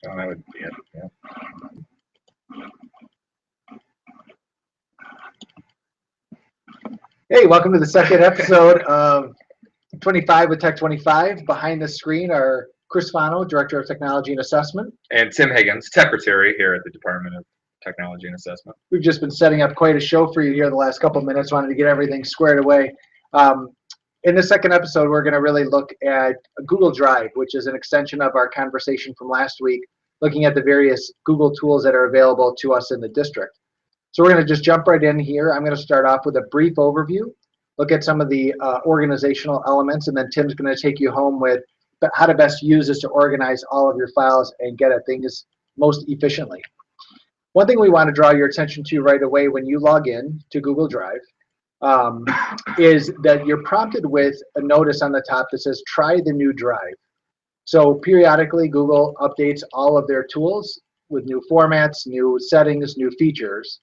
Oh, that would be it. Yeah. Hey, welcome to the second episode of 25 with Tech 25. Behind the screen are Chris Fano, Director of Technology and Assessment. And Tim Higgins, Secretary here at the Department of Technology and Assessment. We've just been setting up quite a show for you here the last couple minutes. Wanted to get everything squared away. In the second episode, we're going to really look at Google Drive, which is an extension of our conversation from last week, looking at the various Google tools that are available to us in the district. So we're going to just jump right in here. I'm going to start off with a brief overview, look at some of the organizational elements, and then Tim's going to take you home with how to best use this to organize all of your files and get at things most efficiently. One thing we want to draw your attention to right away when you log in to Google Drive is that you're prompted with a notice on the top that says, try the new drive. So periodically, Google updates all of their tools with new formats, new settings, new features.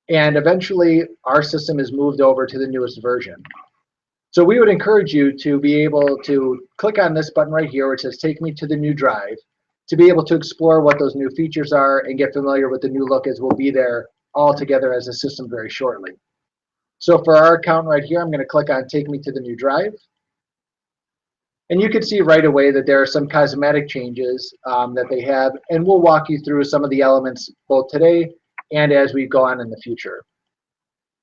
And eventually, our system is moved over to the newest version. So we would encourage you to be able to click on this button right here, which says Take Me to the New Drive, to be able to explore what those new features are and get familiar with the new look, as we'll be there all together as a system very shortly. So for our account right here, I'm going to click on Take Me to the New Drive. And you can see right away that there are some cosmetic changes that they have, and we'll walk you through some of the elements both today and as we go on in the future.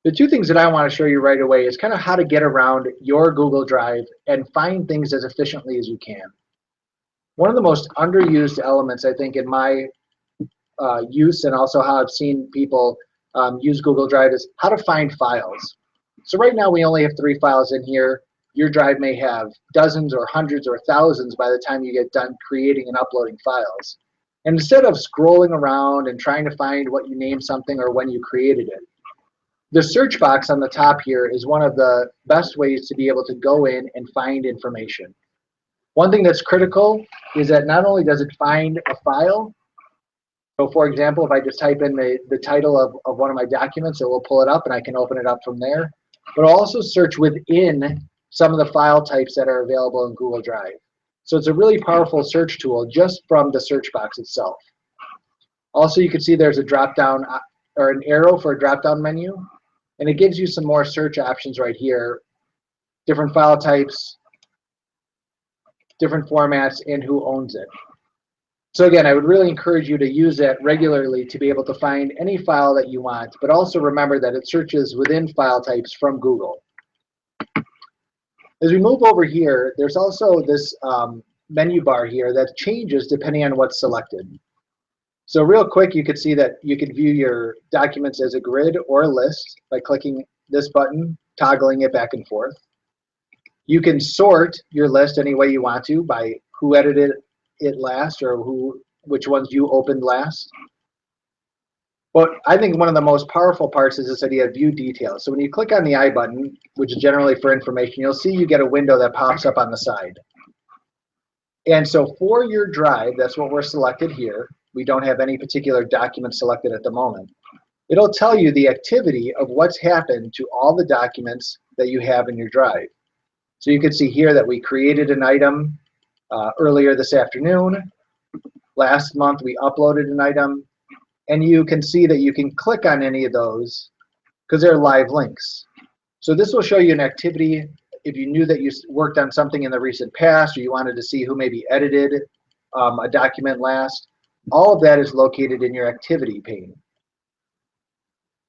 The two things that I want to show you right away is kind of how to get around your Google Drive and find things as efficiently as you can. One of the most underused elements, I think, in my use and also how I've seen people use Google Drive is how to find files. So right now we only have 3 files in here. Your drive may have dozens or hundreds or thousands by the time you get done creating and uploading files. And instead of scrolling around and trying to find what you named something or when you created it, the search box on the top here is one of the best ways to be able to go in and find information. One thing that's critical is that not only does it find a file, so for example, if I just type in the title of one of my documents, it will pull it up and I can open it up from there, but I'll also search within some of the file types that are available in Google Drive. So it's a really powerful search tool just from the search box itself. Also, you can see there's a drop-down or an arrow for a drop-down menu, and it gives you some more search options right here, different file types, different formats, and who owns it. So again, I would really encourage you to use that regularly to be able to find any file that you want, but also remember that it searches within file types from Google. As we move over here, there's also this menu bar here that changes depending on what's selected. So real quick, you could see that you could view your documents as a grid or a list by clicking this button, toggling it back and forth. You can sort your list any way you want to by who edited it last or which ones you opened last. But I think one of the most powerful parts is this idea of view details. So when you click on the I button, which is generally for information, you'll see you get a window that pops up on the side. And so for your drive, that's what we're selected here. We don't have any particular document selected at the moment. It'll tell you the activity of what's happened to all the documents that you have in your drive. So you can see here that we created an item earlier this afternoon. Last month we uploaded an item. And you can see that you can click on any of those because they're live links. So this will show you an activity if you knew that you worked on something in the recent past or you wanted to see who maybe edited a document last. All of that is located in your activity pane.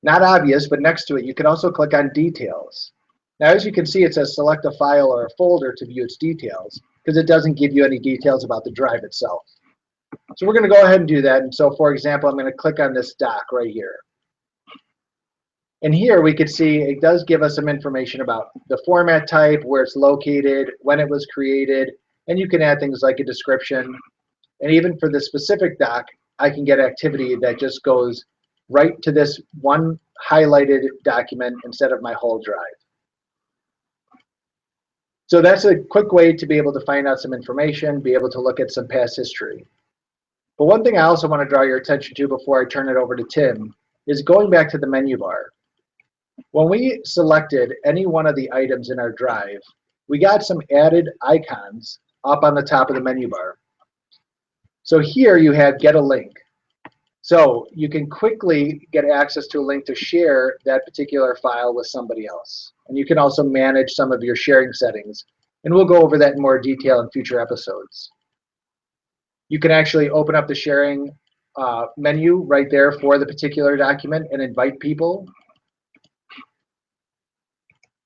Not obvious, but next to it, you can also click on details. Now, as you can see, it says select a file or a folder to view its details because it doesn't give you any details about the drive itself. So we're going to go ahead and do that. And so, for example, I'm going to click on this doc right here. And here we can see it does give us some information about the format type, where it's located, when it was created, and you can add things like a description. And even for the specific doc, I can get activity that just goes right to this one highlighted document instead of my whole drive. So that's a quick way to be able to find out some information, be able to look at some past history. But one thing I also want to draw your attention to before I turn it over to Tim is going back to the menu bar. When we selected any one of the items in our drive, we got some added icons up on the top of the menu bar. So here you have get a link. So you can quickly get access to a link to share that particular file with somebody else. And you can also manage some of your sharing settings. And we'll go over that in more detail in future episodes. You can actually open up the sharing menu right there for the particular document and invite people.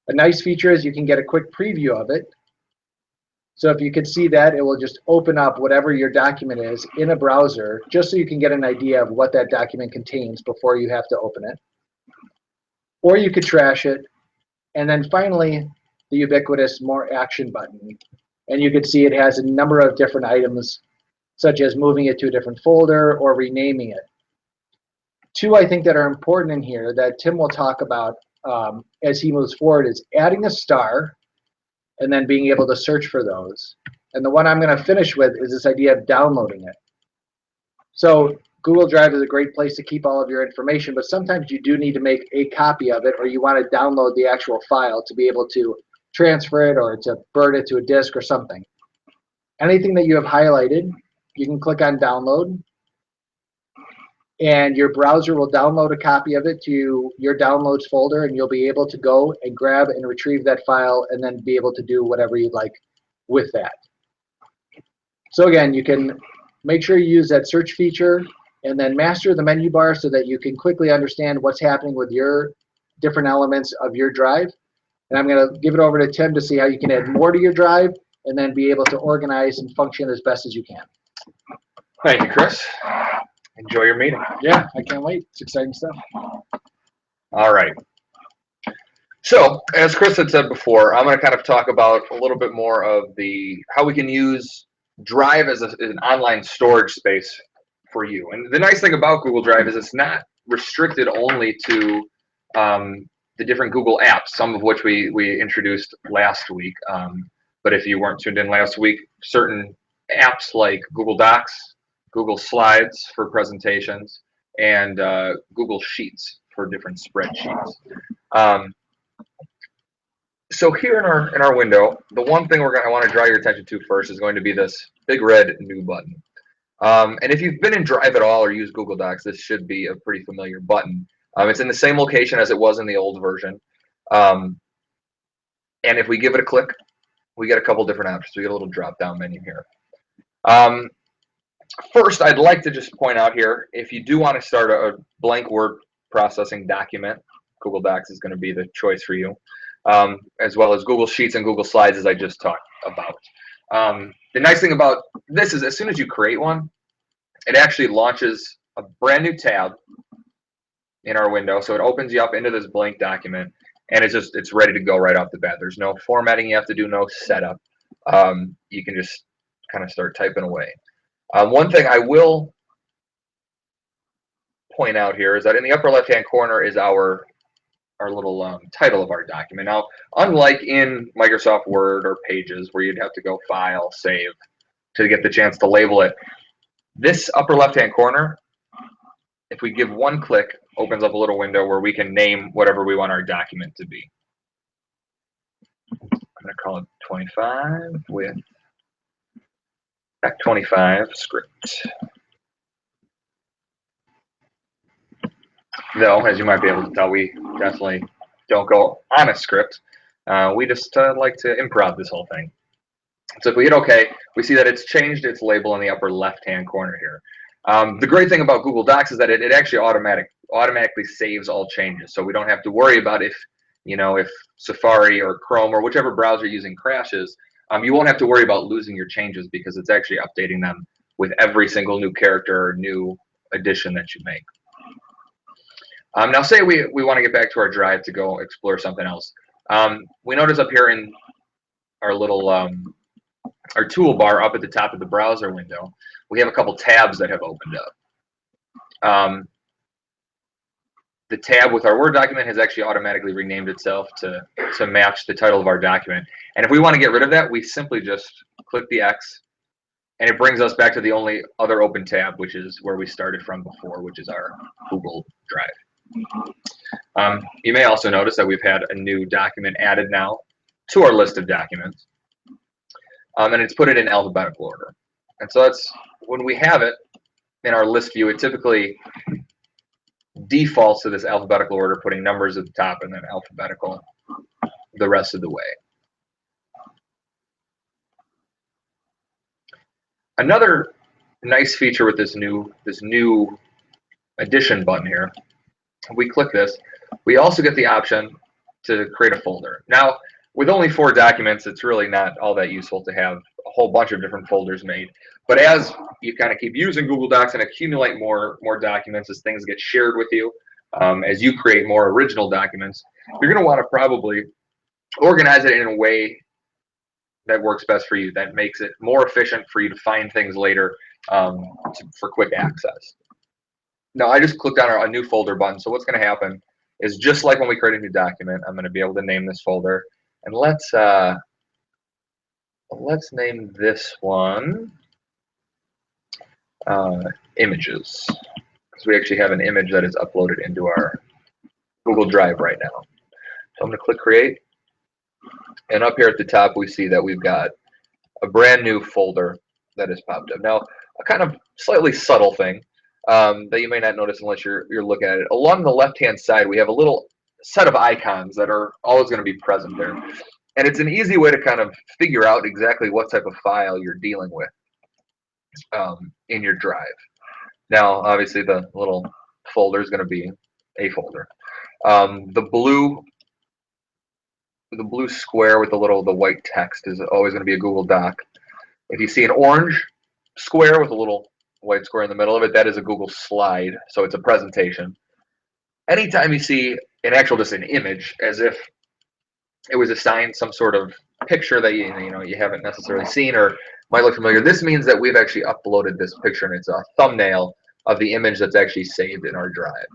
A nice feature is you can get a quick preview of it. So if you can see that, it will just open up whatever your document is in a browser, just so you can get an idea of what that document contains before you have to open it. Or you could trash it. And then finally, the ubiquitous More Action button. And you can see it has a number of different items, such as moving it to a different folder or renaming it. Two, I think, that are important in here that Tim will talk about as he moves forward is adding a star and then being able to search for those. And the one I'm going to finish with is this idea of downloading it. So Google Drive is a great place to keep all of your information, but sometimes you do need to make a copy of it, or you want to download the actual file to be able to transfer it or to burn it to a disk or something. Anything that you have highlighted, you can click on download, and your browser will download a copy of it to your downloads folder, and you'll be able to go and grab and retrieve that file and then be able to do whatever you'd like with that. So again, you can make sure you use that search feature and then master the menu bar so that you can quickly understand what's happening with your different elements of your drive. And I'm going to give it over to Tim to see how you can add more to your drive and then be able to organize and function as best as you can. Thank you, Chris. Enjoy your meeting. Yeah, I can't wait. It's exciting stuff. All right. So, as Chris had said before, I'm going to kind of talk about a little bit more of how we can use Drive as an online storage space for you. And the nice thing about Google Drive is it's not restricted only to the different Google apps, some of which we introduced last week. But if you weren't tuned in last week, certain apps like Google Docs, Google Slides for presentations, and Google Sheets for different spreadsheets. So here in our window, the one thing I want to draw your attention to first is going to be this big red new button. And if you've been in Drive at all or used Google Docs, this should be a pretty familiar button. It's in the same location as it was in the old version. And if we give it a click, we get a couple different options. We get a little drop-down menu here. First, I'd like to just point out here, if you do want to start a blank word processing document, Google Docs is going to be the choice for you, as well as Google Sheets and Google Slides, as I just talked about. The nice thing about this is as soon as you create one, it actually launches a brand new tab in our window. So it opens you up into this blank document, and it's ready to go right off the bat. There's no formatting you have to do, no setup. You can just kind of start typing away. One thing I will point out here is that in the upper left-hand corner is our little title of our document. Now, unlike in Microsoft Word or Pages, where you'd have to go File, Save to get the chance to label it, this upper left-hand corner, if we give one click, opens up a little window where we can name whatever we want our document to be. I'm going to call it 25 with Act25 script. Though, as you might be able to tell, we definitely don't go on a script. We just like to improv this whole thing. So if we hit OK, we see that it's changed its label in the upper left-hand corner here. The great thing about Google Docs is that it actually automatically saves all changes. So we don't have to worry about if Safari or Chrome or whichever browser you're using crashes. You won't have to worry about losing your changes because it's actually updating them with every single new character or new addition that you make. Now, say we want to get back to our drive to go explore something else. We notice up here in our little our toolbar up at the top of the browser window, we have a couple tabs that have opened up. The tab with our Word document has actually automatically renamed itself to match the title of our document. And if we want to get rid of that, we simply just click the X, and it brings us back to the only other open tab, which is where we started from before, which is our Google Drive. You may also notice that we've had a new document added now to our list of documents, and it's put it in alphabetical order. And so that's when we have it in our list view, it typically defaults to this alphabetical order, putting numbers at the top and then alphabetical the rest of the way. Another nice feature with this new addition button here, if we click this, we also get the option to create a folder. Now, with only 4 documents, it's really not all that useful to have a whole bunch of different folders made. But as you kind of keep using Google Docs and accumulate more documents as things get shared with you, as you create more original documents, you're going to want to probably organize it in a way that works best for you, that makes it more efficient for you to find things later for quick access. Now, I just clicked on a new folder button, so what's going to happen is just like when we create a new document, I'm going to be able to name this folder, and let's name this one images, because we actually have an image that is uploaded into our Google Drive right now. So I'm going to click create, and up here at the top we see that we've got a brand new folder that has popped up. Now, a kind of slightly subtle thing that you may not notice unless you're looking at it. Along the left-hand side, we have a little set of icons that are always going to be present there. And it's an easy way to kind of figure out exactly what type of file you're dealing with in your drive. Now, obviously, the little folder is going to be a folder. The blue square with the white text is always going to be a Google Doc. If you see an orange square with a little white square in the middle of it, that is a Google Slide, so it's a presentation. Anytime you see just an image, as if it was assigned some sort of picture that you haven't necessarily seen or might look familiar, this means that we've actually uploaded this picture and it's a thumbnail of the image that's actually saved in our drive.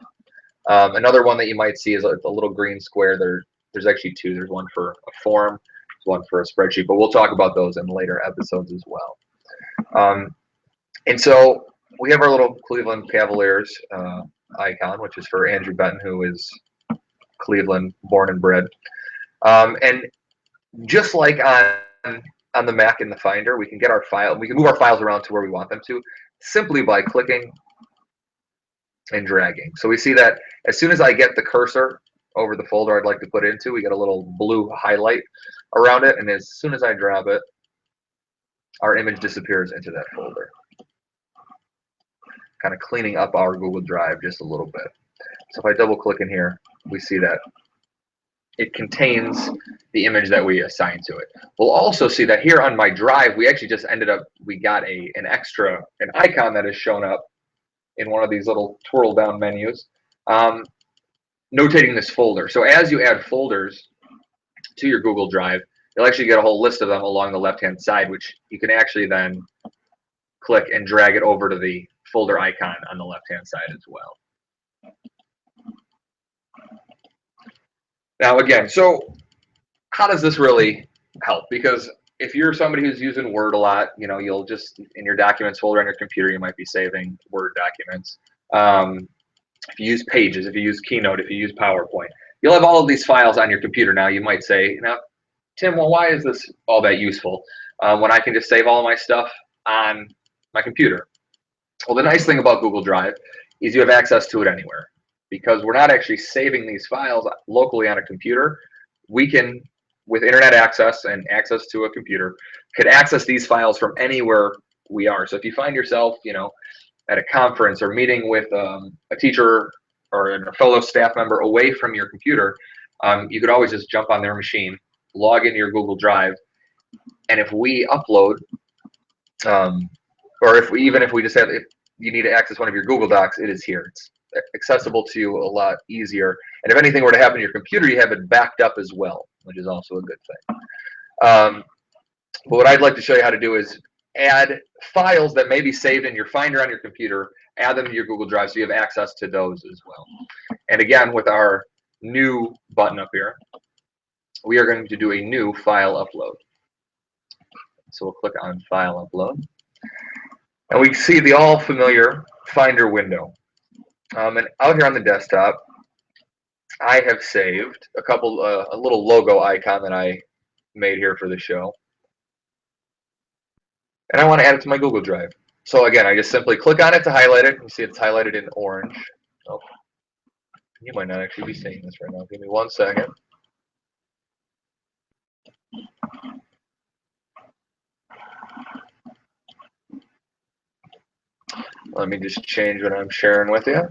Another one that you might see is a little green square. There's actually 2. There's one for a form, there's one for a spreadsheet, but we'll talk about those in later episodes as well. And so we have our little Cleveland Cavaliers icon, which is for Andrew Benton, who is Cleveland born and bred. And just like on the Mac in the Finder, we can get our file, we can move our files around to where we want them to simply by clicking and dragging. So we see that as soon as I get the cursor over the folder I'd like to put into, we get a little blue highlight around it, and as soon as I drop it, our image disappears into that folder, kind of cleaning up our Google Drive just a little bit. So if I double click in here, we see that it contains the image that we assigned to it. We'll also see that here on my drive, we actually just we got an icon that has shown up in one of these little twirl down menus, notating this folder. So as you add folders to your Google Drive, you'll actually get a whole list of them along the left-hand side, which you can actually then click and drag it over to the folder icon on the left-hand side as well. Now again, so how does this really help? Because if you're somebody who's using Word a lot, you'll just, in your documents folder on your computer, you might be saving Word documents. If you use Pages, if you use Keynote, if you use PowerPoint, you'll have all of these files on your computer. Now you might say, now, Tim, well, why is this all that useful when I can just save all of my stuff on my computer? Well, the nice thing about Google Drive is you have access to it anywhere. Because we're not actually saving these files locally on a computer, we can, with internet access and access to a computer, could access these files from anywhere we are. So if you find yourself, at a conference or meeting with a teacher or a fellow staff member away from your computer, you could always just jump on their machine, log into your Google Drive, and if we upload, or if we just have, if you need to access one of your Google Docs, it is here. It's accessible to you a lot easier. And if anything were to happen to your computer, you have it backed up as well, which is also a good thing. But what I'd like to show you how to do is add files that may be saved in your Finder on your computer, add them to your Google Drive so you have access to those as well. And again, with our new button up here, we are going to do a new file upload. So we'll click on File Upload. And we see the all familiar Finder window. And out here on the desktop, I have saved a little logo icon that I made here for the show. And I want to add it to my Google Drive. So again, I just simply click on it to highlight it. You see it's highlighted in orange. Oh, you might not actually be seeing this right now. Give me 1 second. Let me just change what I'm sharing with you.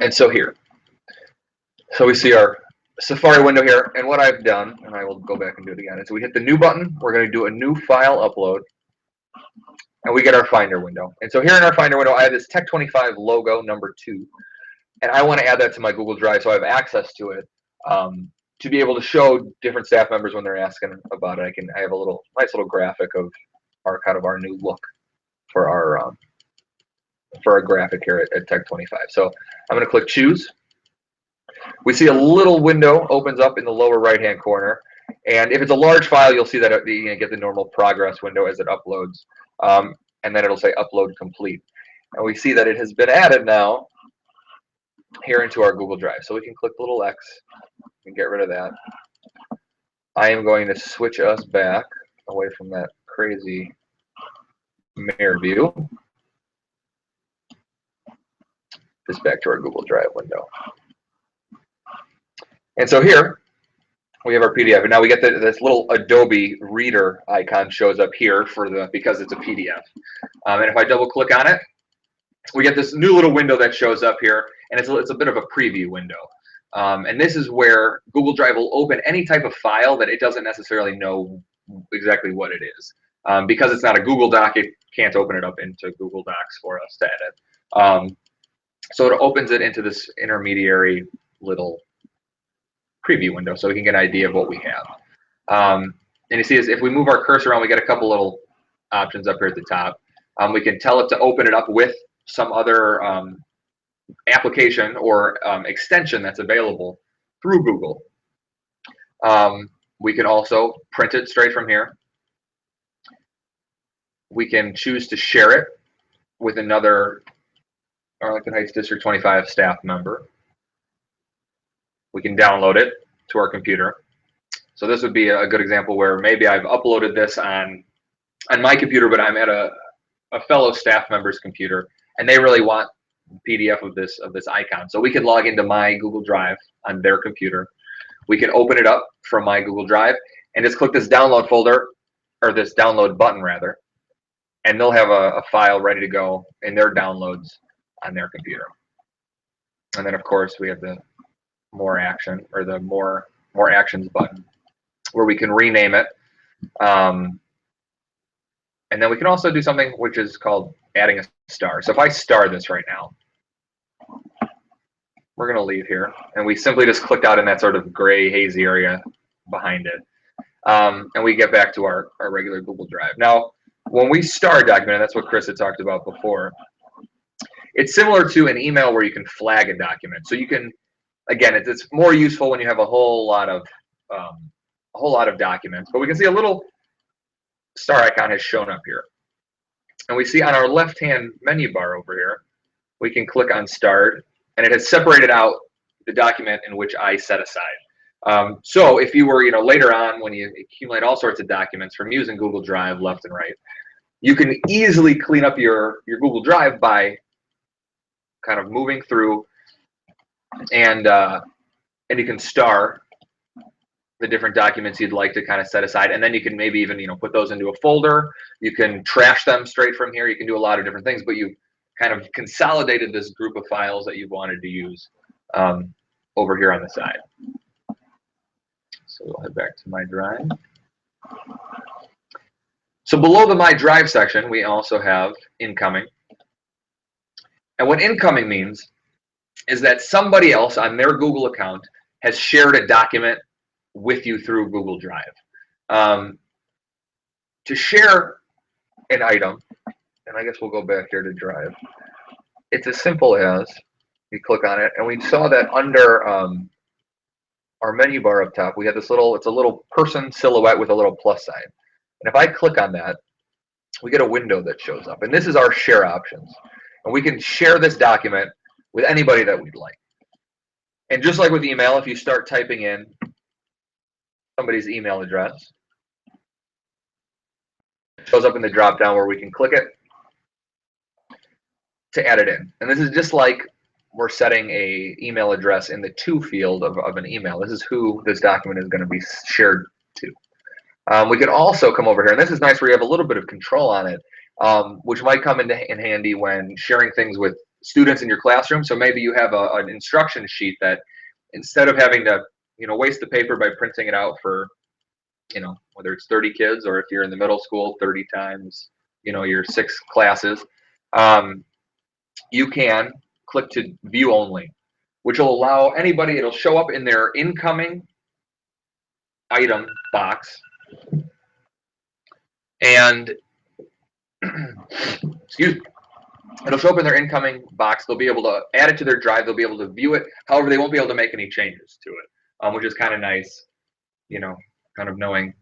And so here, so we see our Safari window here, and what I've done, and I will go back and do it again, is we hit the new button, we're going to do a new file upload, and we get our Finder window. And so here in our Finder window, I have this Tech25 logo, number 2, and I want to add that to my Google Drive so I have access to it to be able to show different staff members when they're asking about it. I have a nice little graphic of our new look for our graphic here at Tech25. So I'm going to click Choose. We see a little window opens up in the lower right-hand corner, and if it's a large file, you'll see that you get the normal progress window as it uploads, and then it'll say Upload Complete. And we see that it has been added now here into our Google Drive. So we can click the little X and get rid of that. I am going to switch us back away from that crazy mirror view. Just back to our Google Drive window. And so here we have our PDF, and now we get this little Adobe Reader icon shows up here because it's a PDF. And if I double click on it, we get this new little window that shows up here, and it's a bit of a preview window. And this is where Google Drive will open any type of file that it doesn't necessarily know exactly what it is. Because it's not a Google Doc, it can't open it up into Google Docs for us to edit. So it opens it into this intermediary little preview window so we can get an idea of what we have. And you see if we move our cursor around, we get a couple little options up here at the top. We can tell it to open it up with some other application or extension that's available through Google. We can also print it straight from here. We can choose to share it with another Arlington Heights District 25 staff member. We can download it to our computer. So this would be a good example where maybe I've uploaded this on my computer, but I'm at a fellow staff member's computer, and they really want PDF of this icon. So we can log into my Google Drive on their computer. We can open it up from my Google Drive and just click this download folder, or this download button rather, and they'll have a file ready to go in their downloads on their computer. And then of course we have the more action, or the more actions button, where we can rename it. And then we can also do something which is called adding a star. So if I star this right now, we're going to leave here, and we simply just click out in that sort of gray hazy area behind it. And we get back to our regular Google Drive. Now, when we star a document, and that's what Chris had talked about before, it's similar to an email where you can flag a document. So you can, again, it's more useful when you have a whole lot of documents. But we can see a little star icon has shown up here, and we see on our left-hand menu bar over here, we can click on Starred, and it has separated out the document in which I set aside. So if you were, later on when you accumulate all sorts of documents from using Google Drive left and right, you can easily clean up your Google Drive by kind of moving through, and you can star the different documents you'd like to kind of set aside, and then you can maybe even put those into a folder. You can trash them straight from here. You can do a lot of different things, but you've kind of consolidated this group of files that you've wanted to use over here on the side. So we'll head back to My Drive. So below the My Drive section, we also have incoming. And what incoming means is that somebody else on their Google account has shared a document with you through Google Drive. To share an item, and I guess we'll go back here to Drive, it's as simple as you click on it, and we saw that under our menu bar up top, we have this it's a little person silhouette with a little plus sign. And if I click on that, we get a window that shows up, and this is our share options. And we can share this document with anybody that we'd like. And just like with email, if you start typing in somebody's email address, shows up in the drop down where we can click it to add it in. And this is just like we're setting a email address in the to field of an email. This is who this document is going to be shared to. We can also come over here, and this is nice where you have a little bit of control on it, which might come in handy when sharing things with students in your classroom. So maybe you have an instruction sheet that instead of having to waste the paper by printing it out for whether it's 30 kids or if you're in the middle school 30 times your 6 classes, you can click to view only, which will allow anybody, it'll show up in their incoming item box, and excuse me, it'll show up in their incoming box. They'll be able to add it to their drive. They'll be able to view it. However, they won't be able to make any changes to it, which is kind of nice, kind of knowing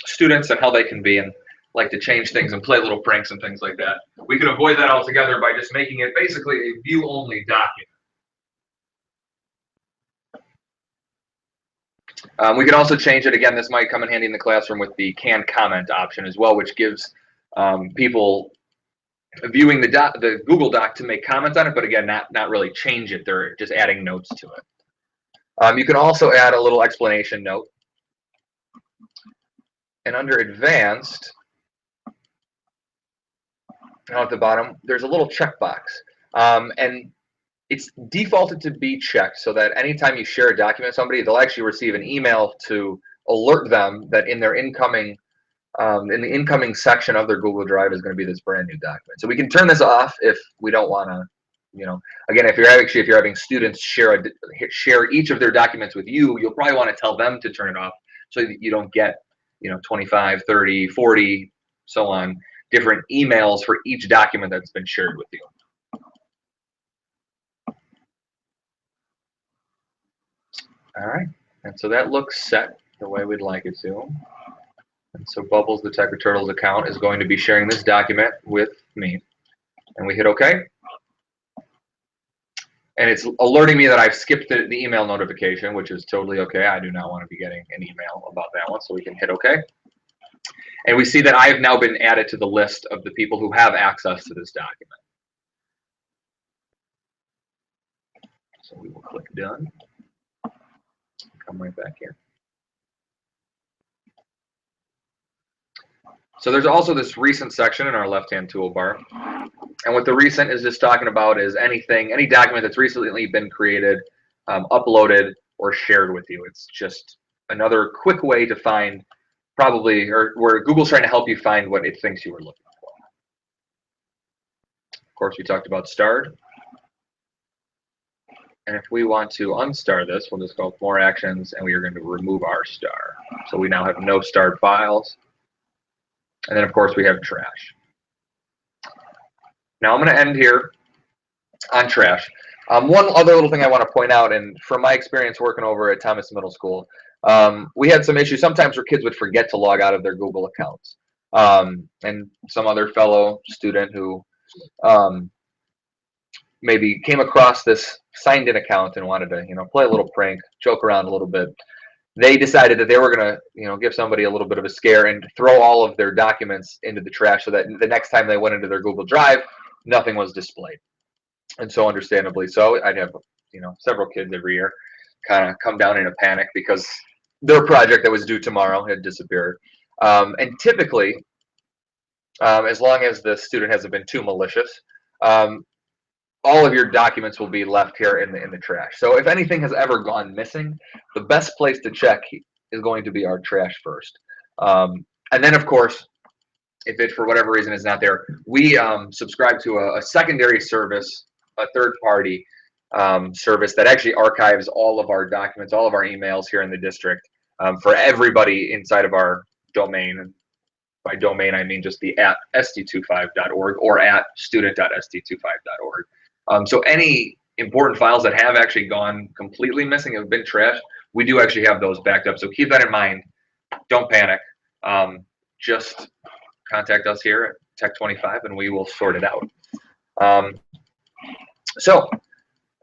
students and how they can be and like to change things and play little pranks and things like that. We could avoid that altogether by just making it basically a view-only document. We can also change it. Again, this might come in handy in the classroom with the can comment option as well, which gives people viewing the Google Doc to make comments on it, but again, not really change it. They're just adding notes to it. You can also add a little explanation note. And under Advanced, down at the bottom, there's a little checkbox. And it's defaulted to be checked so that anytime you share a document with somebody, they'll actually receive an email to alert them that in their incoming in the incoming section of their Google Drive is going to be this brand new document. So we can turn this off if we don't want to, again, if you're having students share each of their documents with you, you'll probably want to tell them to turn it off so that you don't get 25, 30, 40, so on, different emails for each document that's been shared with you. All right, and so that looks set the way we'd like it to. And so Bubbles, the Techer Turtles account, is going to be sharing this document with me. And we hit OK. And it's alerting me that I've skipped the email notification, which is totally OK. I do not want to be getting an email about that one, so we can hit OK. And we see that I have now been added to the list of the people who have access to this document. So we will click Done. Come right back here. So there's also this recent section in our left-hand toolbar. And what the recent is just talking about is any document that's recently been created, uploaded, or shared with you. It's just another quick way to find or where Google's trying to help you find what it thinks you were looking for. Of course, we talked about starred. And if we want to unstar this, we'll just go More Actions, and we are going to remove our star. So we now have no starred files. And then, of course, we have trash. Now, I'm going to end here on trash. One other little thing I want to point out, and from my experience working over at Thomas Middle School, we had some issues sometimes where kids would forget to log out of their Google accounts. And some other fellow student who maybe came across this signed-in account and wanted to, play a little prank, joke around a little bit. They decided that they were going to, give somebody a little bit of a scare and throw all of their documents into the trash so that the next time they went into their Google Drive, nothing was displayed. And so understandably so, I'd have, several kids every year kind of come down in a panic because their project that was due tomorrow had disappeared. And typically, as long as the student hasn't been too malicious, all of your documents will be left here in the trash. So if anything has ever gone missing, the best place to check is going to be our trash first. And then, of course, if it for whatever reason is not there, we subscribe to a secondary service, a third-party service that actually archives all of our documents, all of our emails here in the district for everybody inside of our domain. And by domain, I mean just the @st25.org or @student.st25.org. So any important files that have actually gone completely missing, have been trashed, we do actually have those backed up. So keep that in mind. Don't panic. Just contact us here at Tech25 and we will sort it out. So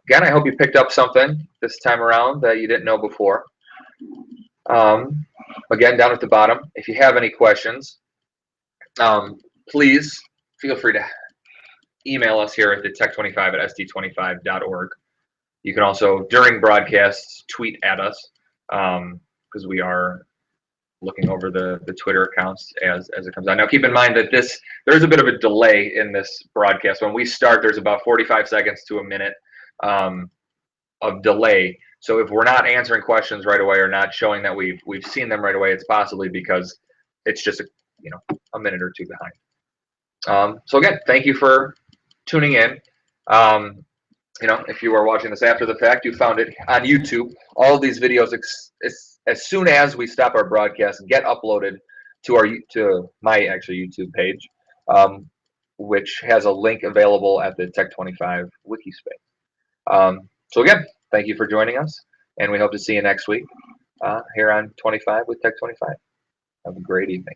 again, I hope you picked up something this time around that you didn't know before. Again, down at the bottom, if you have any questions, Please feel free to email us here at the tech25 at st25.org. You can also, during broadcasts, tweet at us because we are looking over the Twitter accounts as it comes out. Now, keep in mind that there's a bit of a delay in this broadcast. When we start, there's about 45 seconds to a minute of delay. So if we're not answering questions right away or not showing that we've seen them right away, it's possibly because it's just a minute or two behind. So again, thank you for tuning in. If you are watching this after the fact, you found it on YouTube. All of these videos, as soon as we stop our broadcast, get uploaded to my YouTube page, which has a link available at the Tech25 wiki space. So again, thank you for joining us, and we hope to see you next week here on 25 with Tech25. Have a great evening.